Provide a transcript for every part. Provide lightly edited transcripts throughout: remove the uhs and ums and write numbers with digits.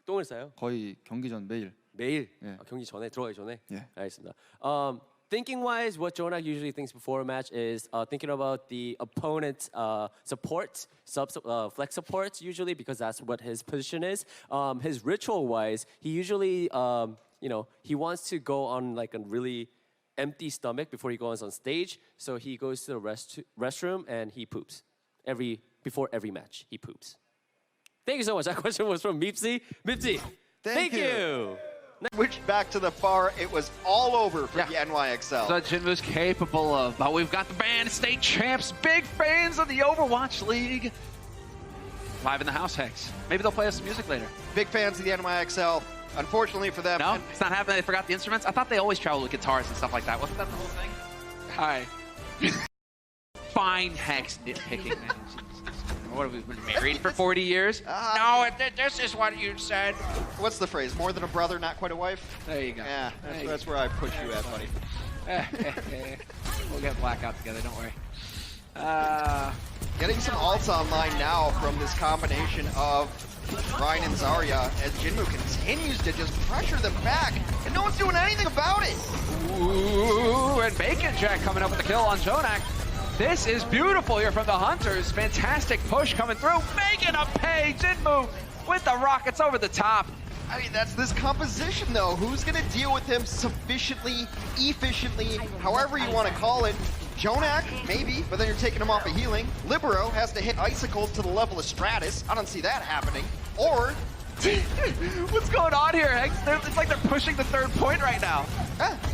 똥을 싸요? 거의 경기 전 매일. 매일? 예. 경기 전에 들어가기 전에? 예. 알겠습니다. Thinking wise, what Jonak usually thinks before a match is thinking about the opponent's support, flex supports usually because that's what his position is. His ritual wise, he usually he wants to go on like a really empty stomach before he goes on stage. So he goes to the restroom and he poops before every match. He poops. Thank you so much. That question was from Mipsy. Mipsy, thank you. Switched back to the far, it was all over for the NYXL. That's what Chengdu's capable of. But we've got the band, state champs, big fans of the Overwatch League. Live in the house, Hex. Maybe they'll play us some music later. Big fans of the NYXL. Unfortunately for them. No, it's not happening. They forgot the instruments. I thought they always traveled with guitars and stuff like that. Wasn't that the whole thing? Hi. Fine, Hex, nitpicking, man. What have we been married for 40 years? No, this is what you said. What's the phrase? More than a brother, not quite a wife? There you go. Yeah, that's where I push you at, buddy. We'll get blackout together, don't worry. Getting some ults online now from this combination of Ryan and Zarya as Jinmu continues to just pressure them back, and no one's doing anything about it. Ooh, and Bacon Jack coming up with the kill on Jonak. This is beautiful here from the Hunters. Fantastic push coming through, making a pay. Jinmu with the rockets over the top. I mean, that's this composition, though. Who's going to deal with him sufficiently, efficiently, however you want to call it? Jonak, maybe, but then you're taking him off of healing. Libero has to hit icicles to the level of Stratus. I don't see that happening. Or... What's going on here, Hex? It's like they're pushing the third point right now.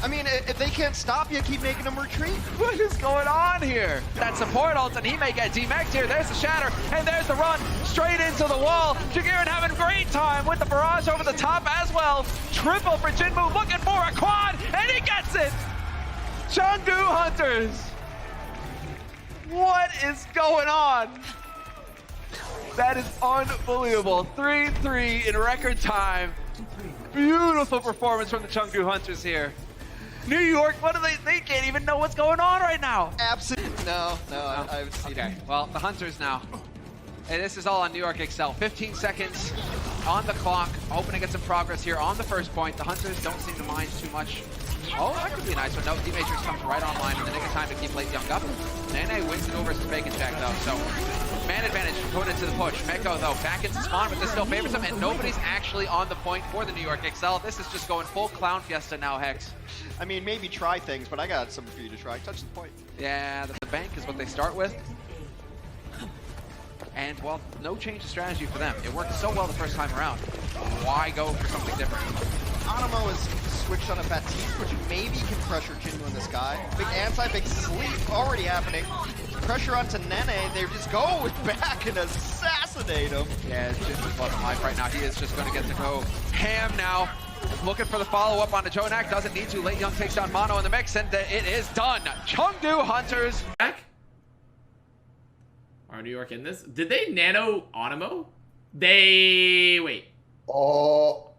I mean, if they can't stop you, keep making them retreat. What is going on here? That support ult, and he may get DMAX'd here. There's the shatter, and there's the run straight into the wall. Jagirin having a great time with the barrage over the top as well. Triple for Jinmu, looking for a quad, and he gets it! Chengdu Hunters! What is going on? That is unbelievable. 3-3 in record time. Beautiful performance from the Chengdu Hunters here. New York, what do they can't even know what's going on right now. Absolutely. No. I've seen Okay, it. well, the Hunters now. And this is all on NYXL. 15 seconds on the clock. Hoping to get some progress here on the first point. The Hunters don't seem to mind too much. Oh, that could be a nice one. No, D-Matrix comes right online in the nick of time to keep Late Young up. Nene wins it over some Bacon Jack, though. So, man advantage going into the push. Meko, though, back into spawn, but this still favors him, and nobody's actually on the point for the NYXL. This is just going full clown fiesta now, Hex. I mean, maybe try things, but I got something for you to try. Touch the point. Yeah, the bank is what they start with. And, well, no change of strategy for them. It worked so well the first time around. Why go for something different? Animo is switched on a Baptiste, which maybe can pressure Jinmu in the sky. Big anti, big sleep already happening. Pressure onto Nene, they just go back and assassinate him. Yeah, Jinmu's loving life right now. He is just going to get to go ham now. Looking for the follow-up onto Jonak, doesn't need to. Late Young takes down Mono in the mix, and it is done. Chengdu Hunters. Back? Are New York in this? Did they nano Onimo? They... wait. No,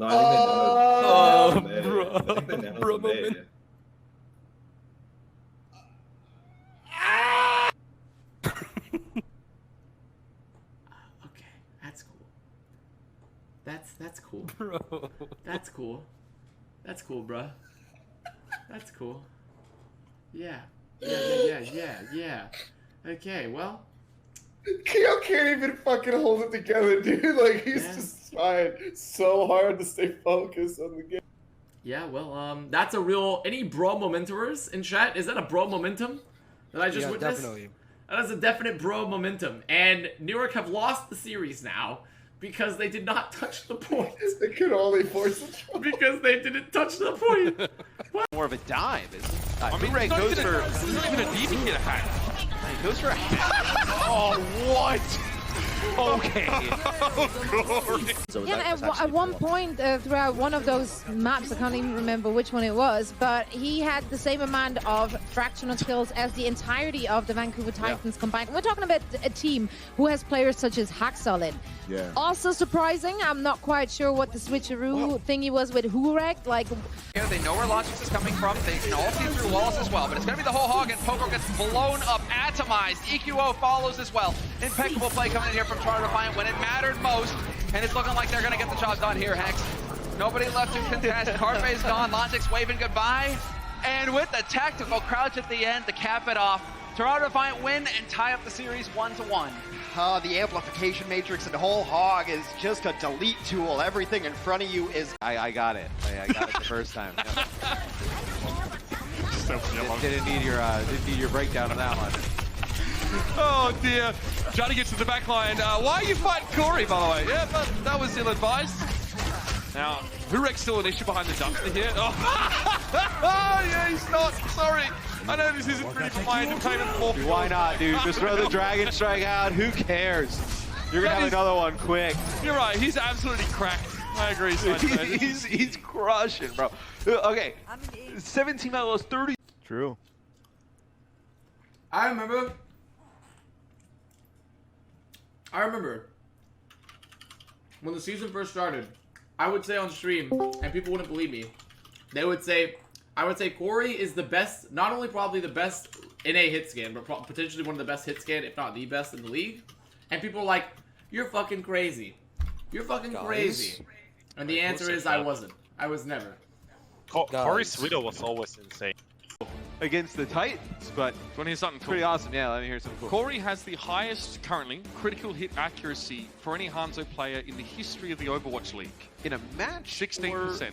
I think they know. I think they know mid. Okay, that's cool. That's cool. Bro. That's cool. That's cool, bruh. That's cool. Yeah. Okay, well. Keo can't even fucking hold it together, dude. Like, he's just trying so hard to stay focused on the game. Yeah, well, that's a real... Any bro momentumers in chat? Is that a bro momentum that I just witnessed? Definitely. That is a definite bro momentum. And New York have lost the series now because they did not touch the point. They could only force it. Because they didn't touch the point. What? More of a dive, isn't it? Blu-ray goes for... This isn't even a DP attack. He goes for a... Oh, what? Oh Okay. Yeah, at one point throughout one of those maps, I can't even remember which one it was, but he had the same amount of fractional kills as the entirety of the Vancouver Titans combined. We're talking about a team who has players such as NYXL in. Yeah. Also surprising, I'm not quite sure what the switcheroo thingy was with Hurek. Like, Here, they know where Logics is coming from. They can all see through walls as well, but it's going to be the whole hog, and Pogo gets blown up, atomized. EQO follows as well. Impeccable play coming in here from Toronto Defiant when it mattered most, and it's looking like they're going to get the job done here, Hex. Nobody left to contest. Carpe's gone. Logic's waving goodbye. And with the tactical crouch at the end to cap it off, Toronto Defiant win and tie up the series 1-1. The amplification matrix and the whole hog is just a delete tool. Everything in front of you is... I got it. I got it the first time. Didn't need your breakdown on that one. Oh dear. Johnny gets to the back line. Why are you fighting Corey, by the way? Yeah, but that was ill-advised. Now, Hurek's still an issue behind the dumpster here. Oh, yeah, he's not. Sorry. I know this isn't pretty for my entertainment. Why not, dude? Just throw the Dragon Strike out. Who cares? You're going to have another one quick. You're right. He's absolutely cracked. I agree. He's crushing, bro. Okay. 17 out of those 30. True. I remember when the season first started, I would say on stream, and people wouldn't believe me, I would say Corey is the best, not only probably the best NA hit scan, but potentially one of the best hit scan, if not the best in the league. And people are like, you're fucking crazy. You're fucking crazy. And the answer is I wasn't. I was never. Corey's widow was always insane. Against the Titans, but Want to hear something cool? pretty awesome. Yeah, let me hear some cool. Corey has the highest, currently, critical hit accuracy for any Hanzo player in the history of the Overwatch League. In a match? 16%.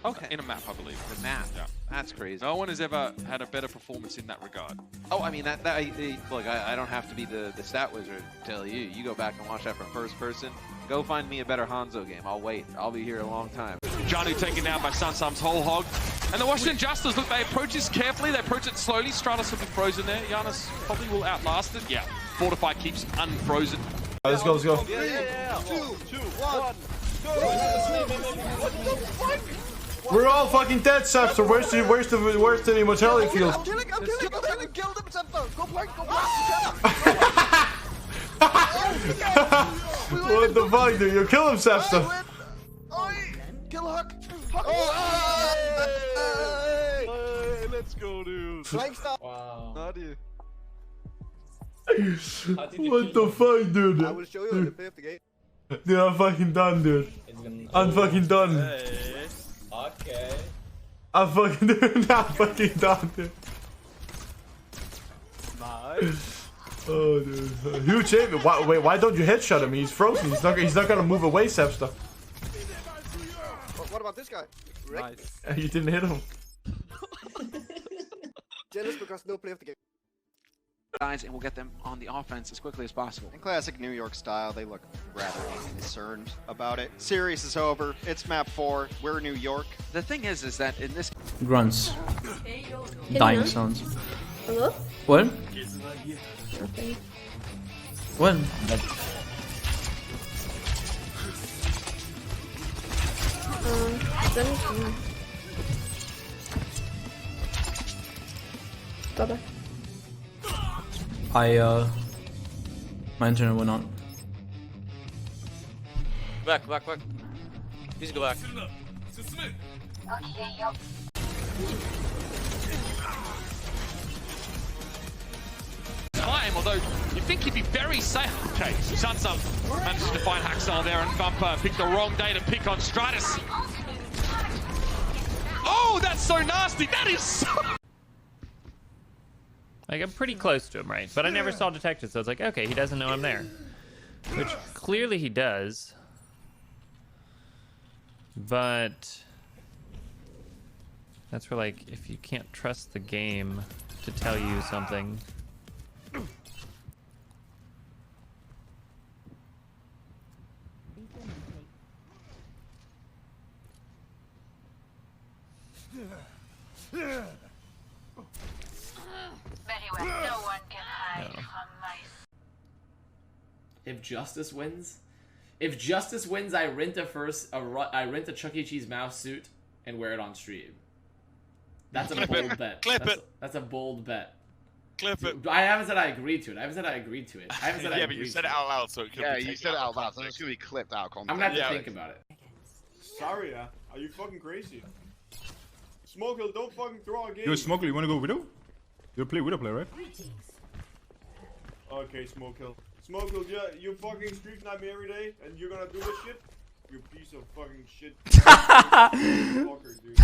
Okay. In a map, I believe. The map. Yeah. That's crazy. No one has ever had a better performance in that regard. Oh, I mean, look, I don't have to be the stat wizard to tell you. You go back and watch that from first person. Go find me a better Hanzo game. I'll wait. I'll be here a long time. Janu taken down by Sunsum's whole hog. And the Washington Justice, look, they approach this carefully. They approach it slowly. Stratos will be frozen there. Giannis probably will outlast it. Yeah. Fortify keeps unfrozen. Let's go, let's go. Yeah. 2, 1, go! We're all fucking dead, Sepster. Where's the immortality field? I'm killing him, kill them, Septo! Go point, What the fuck, dude? You kill him, Sepster. Kill Huck! Hey, let's go, dude. Wow. What the fuck, dude? I will show you the fifth game. Dude, I'm fucking done, dude. I'm fucking done. Okay. I'm fucking done, dude. Nice. Oh, dude. Huge aim. Wait, why don't you headshot him? He's frozen. He's not gonna move away, Sepster. What about this guy? Rick? Nice. You didn't hit him. Jealous because no play of the game. Guys, and we'll get them on the offense as quickly as possible. In classic New York style, they look rather concerned about it. Series is over. It's map 4. We're New York. The thing is that in this Grunts. Dying sounds. hello? What? Okay. What? Bye-bye. My internet went on. Back. Please go back. Time, although you think he'd be very safe. Okay, Sunsum manages to find Haxal there, and Bumper picked the wrong day to pick on Stratus. Oh, that's so nasty. That is so... Like, I'm pretty close to him, right? But I never saw detected, so it's like, okay, he doesn't know I'm there. Which, clearly he does. But... that's where, like, if you can't trust the game to tell you something... Very well, no one can hide from my... If Justice wins, I rent I rent a Chuck E. Cheese mouse suit and wear it on stream. That's a bold bet. That's a bold bet. Clip it. I haven't said I agreed to it. I haven't said I agreed to it. I haven't said I yeah, agreed but you to said it out loud, so it could be you said it out loud, so it's gonna be clipped out. I'm gonna have to think about it. Sorry, are you fucking crazy? Smokehill, don't fucking throw a game. Yo, Smokehill, you wanna go Widow? You play Widow play, right? Okay, Smokehill. Smokehill, yeah, you fucking streak snipe me every day, and you're gonna do this shit? You piece of fucking shit. Fucker, dude.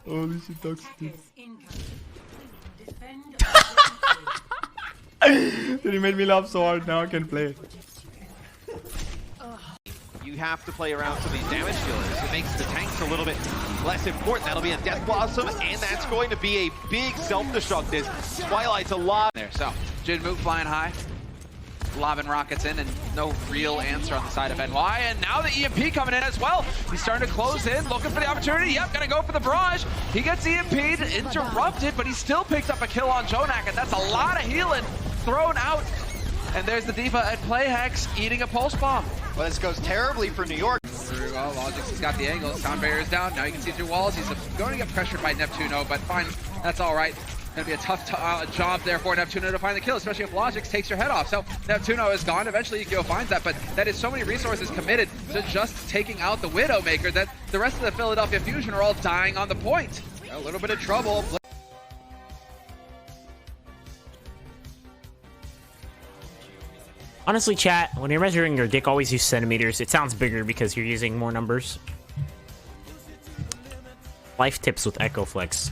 Holy shit, toxic. Dude, he made me laugh so hard, now I can play. You have to play around some of these damage dealers. It makes the tanks a little bit less important. That'll be a Death Blossom, and that's going to be a big self-destructive. Twilight's a lot there. So, Chengdu flying high, lobbing rockets in, and no real answer on the side of NY. And now the EMP coming in as well. He's starting to close in, looking for the opportunity. Yep, gonna go for the barrage. He gets EMP'd, interrupted, but he still picked up a kill on JJoNak, and that's a lot of healing thrown out. And there's the Diva at play, Hex, eating a pulse bomb. Well, this goes terribly for New York. Very well, Logix has got the angle. Sound barrier is down. Now you can see through walls. He's going to get pressured by Neptuno, but fine. That's all right. Going to be a tough job there for Neptuno to find the kill, especially if Logix takes your head off. So Neptuno is gone. Eventually Yukio finds that, but that is so many resources committed to just taking out the Widowmaker that the rest of the Philadelphia Fusion are all dying on the point. A little bit of trouble. Honestly, chat, when you're measuring your dick, always use centimeters. It sounds bigger because you're using more numbers. Life tips with Echo Flex.